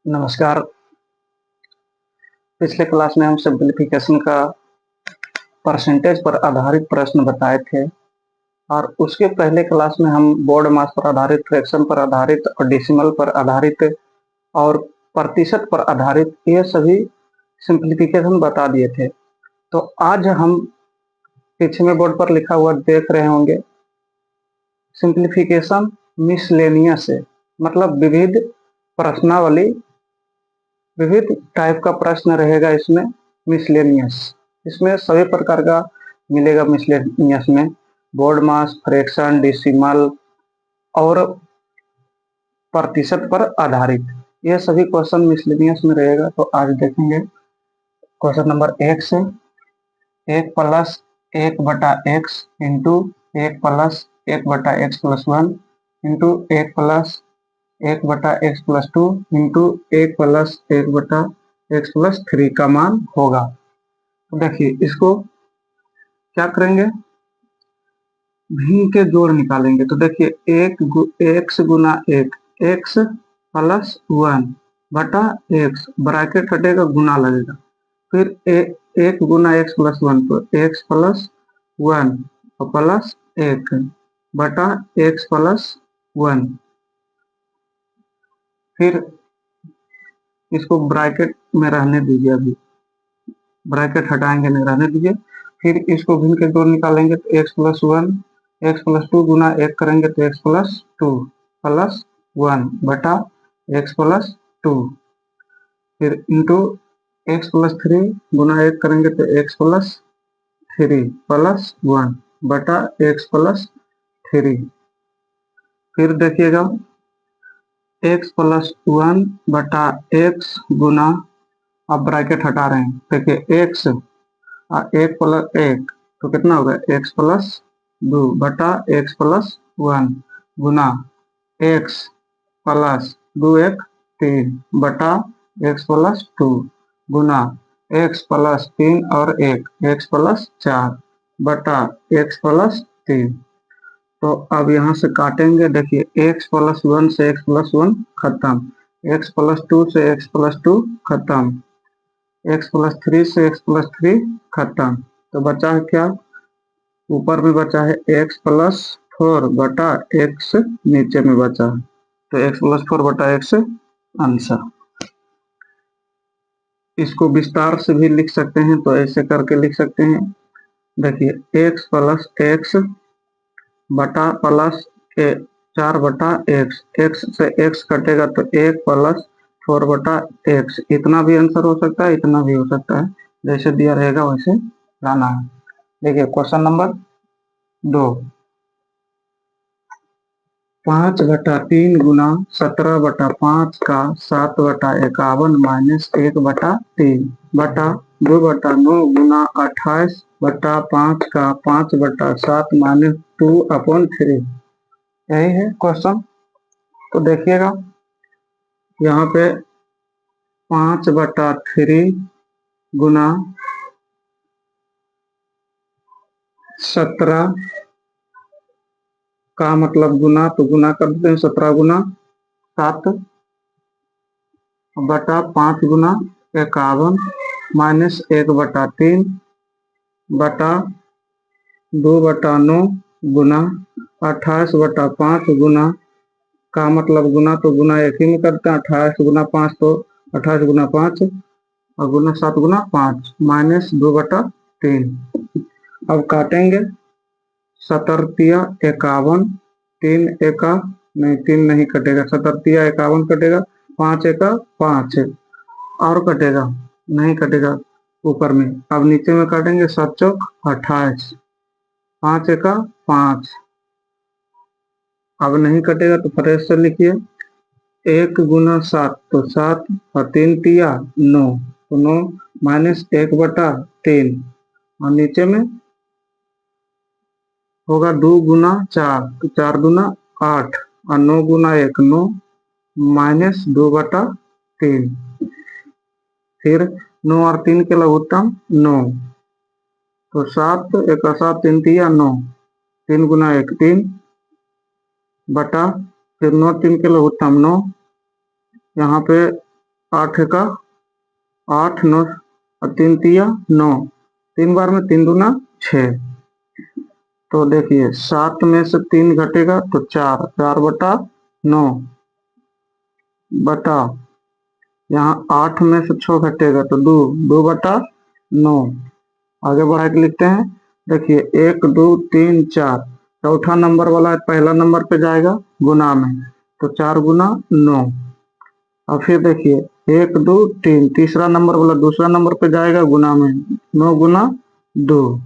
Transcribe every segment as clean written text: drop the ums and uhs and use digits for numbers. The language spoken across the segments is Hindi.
नमस्कार। पिछले क्लास में हम सिंप्लीफिकेशन का परसेंटेज पर आधारित प्रश्न बताए थे और उसके पहले क्लास में हम बोर्ड मास पर आधारित, फ्रैक्शन पर आधारित और डेसिमल पर आधारित और प्रतिशत पर आधारित ये सभी सिंप्लीफिकेशन बता दिए थे। तो आज हम पीछे में बोर्ड पर लिखा हुआ देख रहे होंगे, सिंप्लीफिकेशन मिसलेनियस है, मतलब विविध प्रश्नावली, विविध टाइप का प्रश्न रहेगा इसमें। मिसलेनियस, इसमें सभी प्रकार का मिलेगा। मिसलेनियस में बोर्ड मास, फ्रैक्शन, डेसिमल और प्रतिशत पर आधारित ये सभी क्वेश्चन मिसलेनियस में रहेगा। तो आज देखेंगे क्वेश्चन नंबर 1 से 1 plus 1/x into 1 plus 1/x plus 1 into 1 plus 1/x plus 2 into 1 plus 1/x plus 3 का मान होगा। तो देखिए इसको क्या करेंगे, भिन्न के जोड़ निकालेंगे। तो देखिए 1 गुना 1 x प्लस 1 बटा x, ब्रैकेट हटेगा, गुना लगेगा। फिर 1 गुना x प्लस 1, तो x प्लस 1 प्लस 1 बटा x प्लस 1। फिर इसको ब्रैकेट में रहने दीजिए, अभी ब्रैकेट हटाएंगे नहीं, रहने दीजिए। फिर इसको भिन्न के जोड़ निकालेंगे तो x प्लस 1 x प्लस 2 गुना 1 करेंगे तो x प्लस 2 प्लस 1 बटा x प्लस 2। फिर इंटू x प्लस 3 गुना 1 करेंगे तो x प्लस 3 प्लस 1 बटा x प्लस 3। फिर देखिएगा x प्लस 1 बटा x गुना, अब ब्रैकेट हटा रहे हैं, देखिए x और 1 प्लस 1 तो कितना होगा, x प्लस 2 बटा x प्लस 1 गुना x प्लस 2 1 3 बटा x प्लस 2 गुना x प्लस 3 और 1 x प्लस 4 बटा x प्लस 3। तो अब यहाँ से काटेंगे, देखिए x प्लस 1 से x प्लस 1 खत्म, x प्लस 2 से x प्लस 2 खत्म, x प्लस 3 से x प्लस 3 खत्म। तो बचा है क्या, ऊपर में बचा है x प्लस 4 बटा x, नीचे में बचा है तो x प्लस 4 बटा x आंसर। इसको विस्तार से भी लिख सकते हैं, तो ऐसे करके लिख सकते हैं। देखिए x प्लस x बटा प्लस 4 बटा x, x से x कटेगा तो 1 प्लस 4 बटा x, इतना भी आंसर हो सकता है, इतना भी हो सकता है, जैसे दिया रहेगा वैसे लाना है। देखिए क्वेश्चन नंबर 2, 5/3 गुना 17/5 का 7/51 माइनस 1/3 बटा 2/9 गुना 28/5 का 5/7 माइनस 2/3। यही है क्वेश्चन। तो देखिएगा यहाँ पे 5/3 गुना 17 का मतलब गुना, तो गुना कर देते हैं, 17 गुना 7 बटा 5 गुना 51 माइनस 1/3 बटा 2/9 गुना 28/5 गुना का मतलब गुना, तो गुना एक ही में करते हैं, 28 गुना 5 तो 28 गुना 5 और गुना 7 गुना 5 माइनस 2/3। अब काटेंगे, 17 51, 3 एका नहीं, 3 नहीं कटेगा, 17 51 कटेगा, 5 एका 5 और कटेगा नहीं, कटेगा ऊपर में। अब नीचे में काटेंगे, 7 चौक 28, 5 एका 5, अब नहीं कटेगा तो फ्रेश से लिखिए 1 गुना 7 तो 7 और 3 तिया 9, तो 9 माइनस 1/3 और नीचे में होगा 2 गुना 4 तो 4 गुना 8 और 9 गुना 1 9 माइनस 2/3। फिर 9 और 3 के लघुत्तम 9, तो 7 1 7 3 तिया 9, 3 गुना 1 3 बटा, फिर 9 3 के लघुत्तम 9, यहाँ पे 8 का 8, 9 और 3 तिया 9, 3 बार में 3 दूना 6। तो देखिए 7 में से 3 घटेगा तो 4, 4/9 बटा, यहाँ 8 में से 6 घटेगा तो 2, 2/9। आगे बढ़ा के लिखते हैं, देखिए 1, 2, 3, 4, चौथा नंबर वाला पहला नंबर पे जाएगा गुना में, तो 4 गुना 9। और फिर देखिए 1, 2, 3, तीसरा नंबर वाला दूसरा नंबर पे जाएगा गुना में, 9 गुना 2,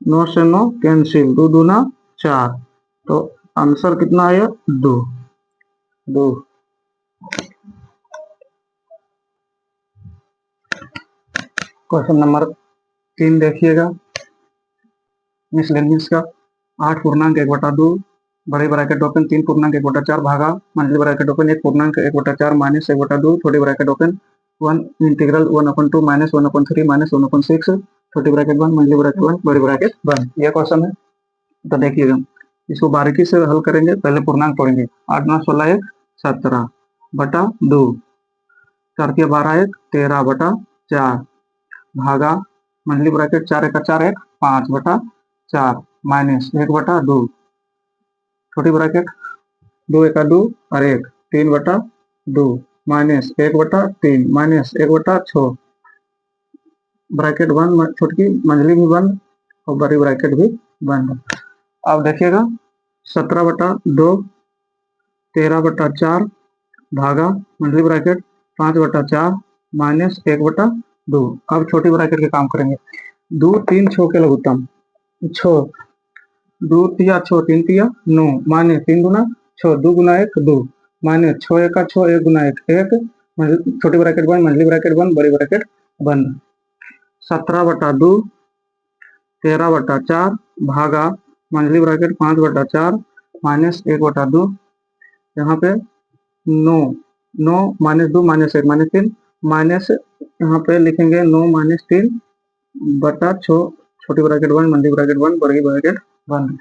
9 से 9 कैंसिल, 2 दूना 4, तो आंसर कितना आया 2। क्वेश्चन नंबर 3 देखिएगा, मिसलेनियस का 8.1/2 बड़े ब्रैकेट ओपन 3.1/4 भागा मंडली ब्रैकेट ओपन 1.1/4 माइनस 1/2 छोटी bracket open 1 integral 1/2 minus 1/3 minus 1/6 छोटी ब्रैकेट 1 मंडली ब्रैकेट 1 बड़ी ब्रैकेट 1। यह क्वेश्चन है, तो देखिएगा इसको बारीकी से हल करेंगे। पहले पूर्णांक तोड़ेंगे, 8 9 16 1 17 बटा 2, 4 के 12 1 13/4 भागा मंडली ब्रैकेट 4 1 4 1 5/4 माइनस 1/2 छोटी ब्रैकेट 2 1 2 और 1 3/2 माइनस 1/3 माइनस 1/6 ब्रैकेट 1 छोटी मंझली भी बंद और बड़ी ब्रैकेट भी बंद। अब देखिएगा 17/2 13/4 भागा मंडली ब्रैकेट 5/4 माइनस 1/2। अब छोटी ब्रैकेट के काम करेंगे, 2 3 6 के लघुत्तम 6, 2 तिया 6 3 तिया 9 माइनस 3 गुना 6 2 गुना 1 2 माइनस 6 1 6 1 गुना 1 1 छोटी ब्रैकेट बंद मंडली ब्रैकेट बंद बड़ी ब्रैकेट बंद। 17/2 13/4 भागा मंडली ब्रैकेट 5/4 माइनस 1/2, यहाँ पे 9 9 माइनस 2 माइनस 1 माइनस 3 माइनस, यहाँ पे लिखेंगे 9 माइनस 3/6 छोटी ब्रैकेट 1 मंडली ब्रैकेट 1 बड़ी ब्रैकेट 1।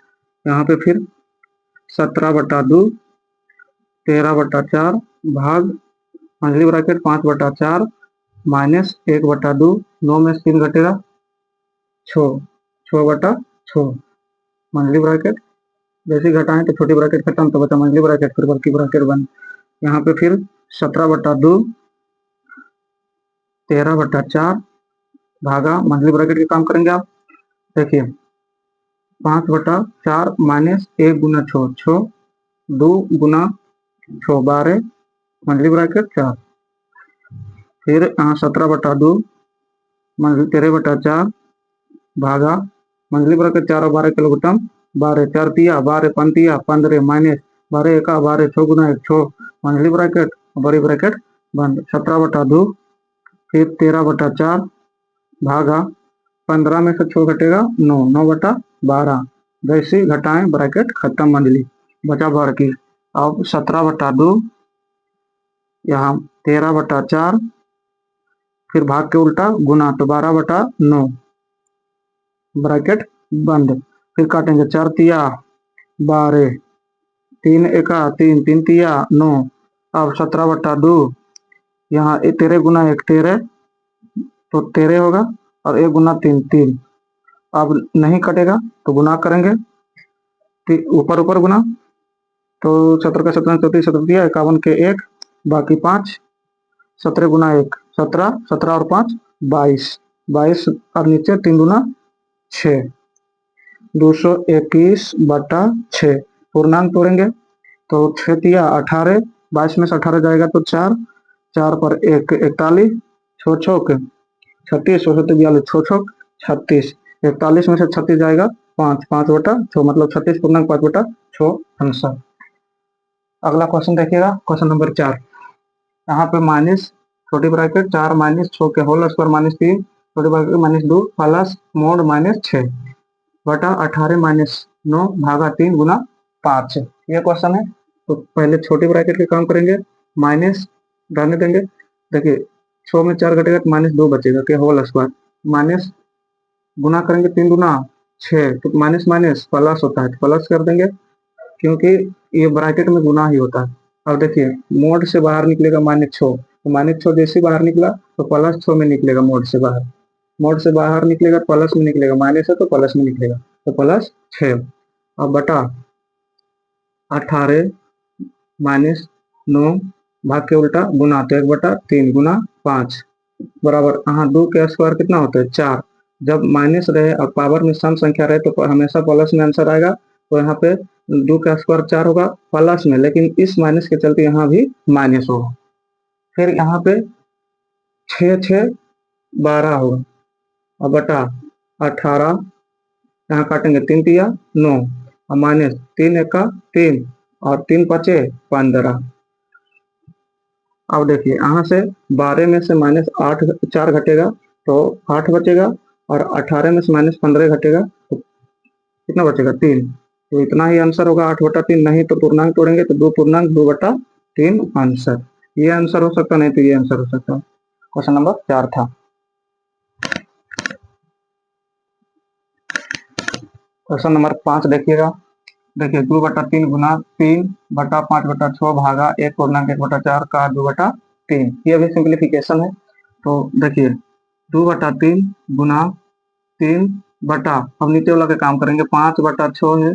यहाँ पे फिर 17/2 13/4 भाग मंडली ब्रैकेट 5/4 माइनस 1/2, 9 में 3 घटेगा 6, 6/6 मंडली ब्रैकेट, जैसे घटाएं तो छोटी ब्रैकेट खत्म तो बचा मंडली ब्रैकेट फिर बड़ी ब्रैकेट बंद। यहाँ पे फिर 17/2 13/4 भागा मंडली ब्रैकेट के काम करेंगे आप, देखिए 5/4 माइनस 1 गुना 6 6 2 गुना 6 12 मंडली ब्रैकेट 4, फिर 17/2 13/4 भागा मंडली ब्रैकेट 4 और 12 के लघुत्तम 12 4 तिया 12 पंतिया 15 माइनस 12 1 12 6 गुना 1 6 मंडली ब्रैकेट बड़ी ब्रैकेट बंद। 17/2 फिर 13/4 भागा 15 में से 6 घटेगा 9 9/12, जैसे घटाएं ब्रैकेट खत्म मंडली बचा भर की। अब 17/2 यहाँ 13/4 फिर भाग के उल्टा गुना तो 12/9 ब्रैकेट बंद, फिर काटेंगे 4 तिया 12 3 1 3 3 तिया 9। अब 17/2 यहाँ 13 गुना 1 13 तो 13 होगा और 1 गुना 3 3, अब नहीं कटेगा तो गुना करेंगे, ऊपर ऊपर गुना तो 17 का 17 34 17 दिया 51 के 1 बाकी 5 17 गुना 1 17 17 और 5 22 22 और नीचे 3 गुना 6 221/6 पूर्णांक तोड़ेंगे तो 6 तिया 18 22 में से 18 जाएगा तो 4 4 पर 1 41 छो छोक 36 42 छो छोक 36 41 में से 36 जाएगा 5 5/6 मतलब 36 पूर्णांक 5/6 आंसर। अगला क्वेश्चन देखिएगा, क्वेश्चन नंबर 4, यहाँ पे माइनस छोटी ब्रैकेट 4 माइनस 6 के होल स्क्वायर माइनस 3 छोटी bracket minus 2 plus mode minus 6 बटा 18 माइनस 9 भागा 3 गुना 5। यह क्वेश्चन है, तो पहले छोटी ब्रैकेट के काम करेंगे, माइनस रहने देंगे, देखिए 6 में 4 घटेगा तो माइनस 2 बचेगा के होल स्क्वायर माइनस गुना करेंगे 3 गुना 6 तो माइनस माइनस प्लस होता है तो प्लस कर देंगे क्योंकि ये ब्रैकेट में गुना ही होता है। अब देखिए मोड से बाहर निकलेगा माइनस 6 तो -6 जैसे बाहर निकला तो +6 में निकलेगा, मोड से बाहर निकलेगा प्लस में निकलेगा, माइनस है तो प्लस में निकलेगा, तो +6। अब बटा 18 -9 भाग के उल्टा गुना, तो 1/3 गुना 5 बराबर, यहाँ 2 के स्क्वायर कितना होता है 4। जब माइनस रहे और पावर में सम संख्या रहे तो हमेशा प्लस में आंसर आएगा, तो यहाँ पे 2 का स्क्वायर 4 होगा प्लस में, लेकिन इस माइनस के चलते यहाँ भी माइनस होगा। फिर यहाँ पे 6 6 12 होगा, और बटा 18, यहाँ काटेंगे 3 तिया 9 और माइनस 3 एका 3 और 3 पचे 15। अब देखिए यहाँ से 12 में से -8 4 घटेगा तो 8 बचेगा, और 18 में से -15 घटेगा तो कितना बचेगा 3। तो इतना ही आंसर होगा 8/3। नहीं तो पूर्णांक तोड़ेंगे तो 2 पूर्णांक 2/3 आंसर। ये आंसर हो सकता, नहीं तो ये आंसर हो सकता। क्वेश्चन नंबर 4 था। क्वेश्चन नंबर 5 देखिएगा। देखिए 2/3 गुना 3/5/6 भागा 1/1/4 का 2/3। ये भी सिंप्लीफिकेशन है। तो देखिए 2/3 गुना 3 बटा, अब नीचे वाला के काम करेंगे, 5/6 है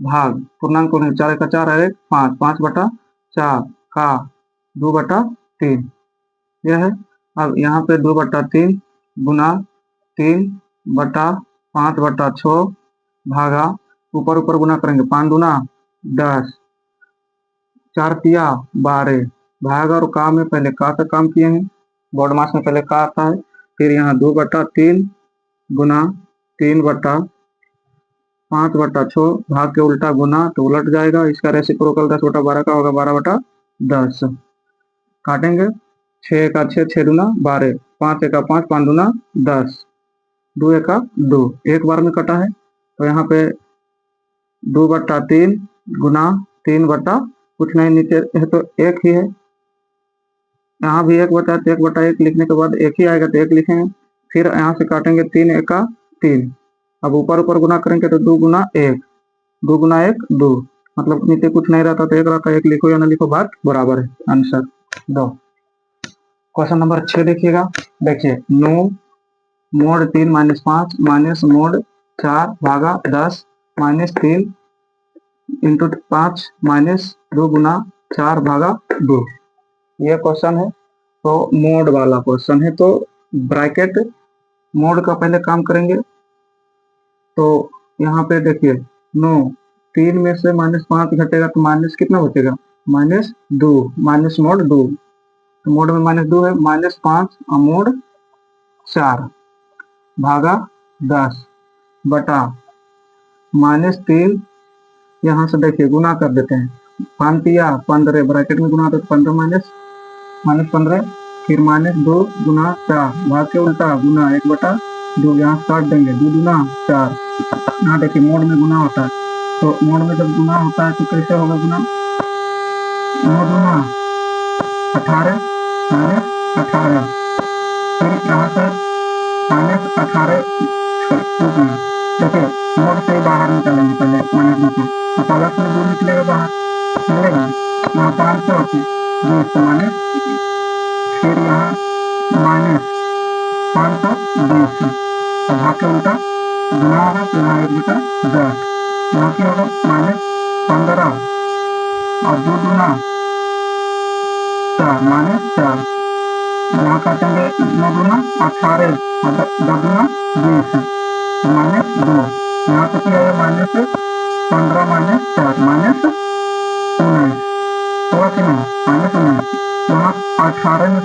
भाग पूर्णांक को 4 का 4 है 5, 5/4 का 2/3 यह है। अब यहाँ पे 2/3 गुना 3/5/6 भागा, ऊपर गुना करेंगे, 5 दूना 10, 4 तिया 12 भाग, और का में पहले का काम किए हैं, बोर्ड मास में पहले का आता है। फिर यहाँ 2/3 गुना 3/5/6 भाग के उल्टा गुना, तो उलट जाएगा, इसका रेसिप्रोकल 10/12 का होगा 12/10। काटेंगे 6 का 6 6 दूना 12, 5 एका 5 5 दूना 10, 2 एका 2, एक बार में कटा है। तो यहाँ पे 2/3 गुना 3 बटा कुछ नहीं, नीचे है तो 1 ही है, यहाँ भी 1/1 लिखने के बाद 1 ही आएगा तो 1 लिखेंगे। फिर यहाँ से काटेंगे 3 एका 3, अब ऊपर गुना करेंगे तो 2 गुना 1, 2 गुना 1 2, मतलब नीचे कुछ नहीं रहता तो 1 रहता, 1 लिखो या ना लिखो बात बराबर है, आंसर 2। क्वेश्चन नंबर 6 देखिएगा। देखिए 9 मोड 3 -5 माइनस मोड 4 भागा 10 -3 इंटू 5 -2 गुना 4 भागा 2। ये क्वेश्चन है, तो मोड वाला क्वेश्चन है, तो ब्रैकेट मोड का पहले काम करेंगे। तो यहाँ पे देखिए 9 3 में से -5 घटेगा तो माइनस कितना बचेगा, -2, माइनस मोड 2, तो मोड में -2 है, -5 और मोड 4 भागा 10 बटा -3, यहाँ से देखिए गुना कर देते हैं, 5 तिया 15 ब्रैकेट में गुना होता है, 15 -15, फिर -2 गुना 4 भाग के उल्टा गुना 1/2, यहाँ काट देंगे, 2 दूना 4। यहाँ देखिए मोड में गुना होता है, तो मोड में जब गुना होता है तो कैसे होगा गुना, मोड गुना 18 -18, फिर यहाँ से -18 देखिए मोड से बाहर निकालेंगे पहले, माइनस में तो प्लस में 2 निकलेगा बाहर, मिलेगा यहाँ 500 होती 200 माइनस, फिर यहाँ -520, भाग के उल्टा गुना होगा तो यहाँ 1/10, यहाँ की होगा -15 और 2 दूना 4 -4, यहाँ काटेंगे 9 दूना 18 और 10 दूना 20 -2, यहाँ पे क्या है -15 -4 -19 होगा कि नहीं, -19, यहाँ 18 में